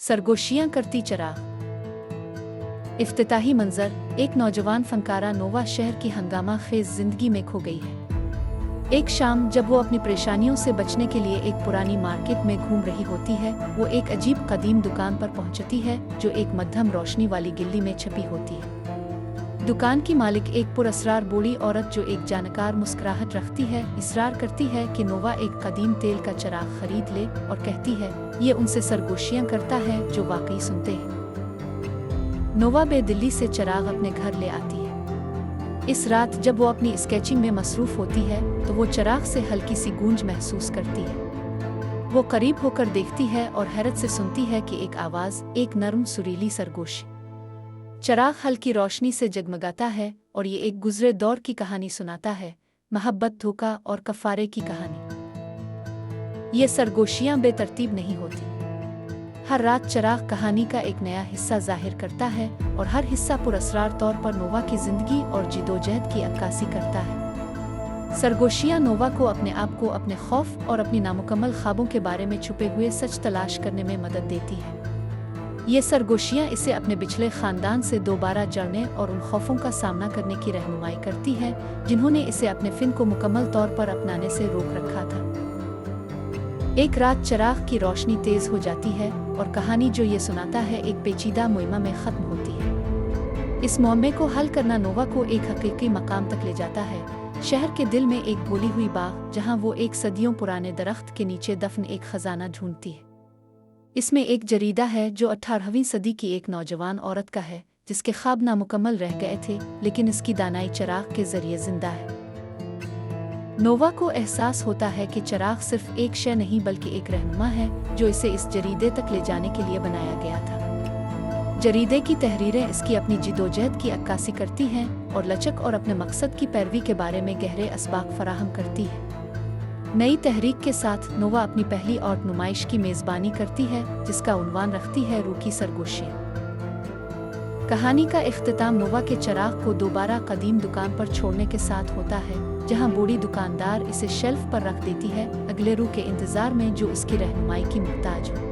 सरगोशियां करती चराग। इफ्तिताही मंजर, एक नौजवान फनकारा नोवा शहर की हंगामा खेज जिंदगी में खो गई है। एक शाम जब वो अपनी परेशानियों से बचने के लिए एक पुरानी मार्केट में घूम रही होती है, वो एक अजीब कदीम दुकान पर पहुंचती है जो एक मध्यम रोशनी वाली गिल्ली में छपी होती है। दुकान की मालिक एक पुरअसरार बूढ़ी औरत जो एक जानकार मुस्कुराहट रखती है, इसरार करती है कि नोवा एक कदीम तेल का चिराग खरीद ले और कहती है ये उनसे सरगोशियां करता है जो वाकई सुनते हैं। नोवा बेदिली से चिराग अपने घर ले आती है। इस रात जब वो अपनी स्केचिंग में मसरूफ होती है तो वो चिराग से हल्की सी गूंज महसूस करती है। वो करीब होकर देखती है और हैरत से सुनती है कि एक आवाज़, एक नरम सुरीली सरगोशी। चिराग हल्की रोशनी से जगमगाता है और ये एक गुजरे दौर की कहानी सुनाता है, मोहब्बत, धोखा और कफारे की कहानी। ये सरगोशियां बेतरतीब नहीं होती। हर रात चिराग कहानी का एक नया हिस्सा जाहिर करता है और हर हिस्सा पुरअसरार तौर पर नोवा की जिंदगी और जिदोजहद की अक्कासी करता है। सरगोशियां नोवा को अपने आप को, अपने खौफ और अपनी नामुकम्मल ख्वाबों के बारे में छुपे हुए सच तलाश करने में मदद देती है। ये सरगोशियां इसे अपने पिछले खानदान से दोबारा जड़ने और उन खौफों का सामना करने की रहनुमाई करती हैं जिन्होंने इसे अपने फिन को मुकम्मल तौर पर अपनाने से रोक रखा था। एक रात चिराग की रोशनी तेज हो जाती है और कहानी जो ये सुनाता है एक पेचीदा मुइम्मा में ख़त्म होती है। इस मुअम्मे को हल करना नोवा को एक हकीकी मकाम तक ले जाता है, शहर के दिल में एक बोली हुई बाग जहाँ वो एक सदियों पुराने दरख्त के नीचे दफन एक खजाना ढूंढती है। इसमें एक जरीदा है जो 18वीं सदी की एक नौजवान औरत का है जिसके ख्वाब नामुकम्मल रह गए थे, लेकिन इसकी दानाई चिराग के जरिए जिंदा है। नोवा को एहसास होता है कि चिराग सिर्फ एक शय नहीं बल्कि एक रहनुमा है जो इसे इस जरीदे तक ले जाने के लिए बनाया गया था। जरीदे की तहरीरें इसकी अपनी जिदोजहद की अक्कासी करती हैं और लचक और अपने मकसद की पैरवी के बारे में गहरे असबाक फराहम करती है। नई तहरीक के साथ नोवा अपनी पहली आर्ट नुमाइश की मेज़बानी करती है जिसका उन्वान रखती है रूह की सरगोशियां। कहानी का इख्तिताम नोवा के चिराग को दोबारा कदीम दुकान पर छोड़ने के साथ होता है जहां बूढ़ी दुकानदार इसे शेल्फ पर रख देती है, अगले रूह के इंतज़ार में जो इसकी रहनुमाई की मुहताज हो।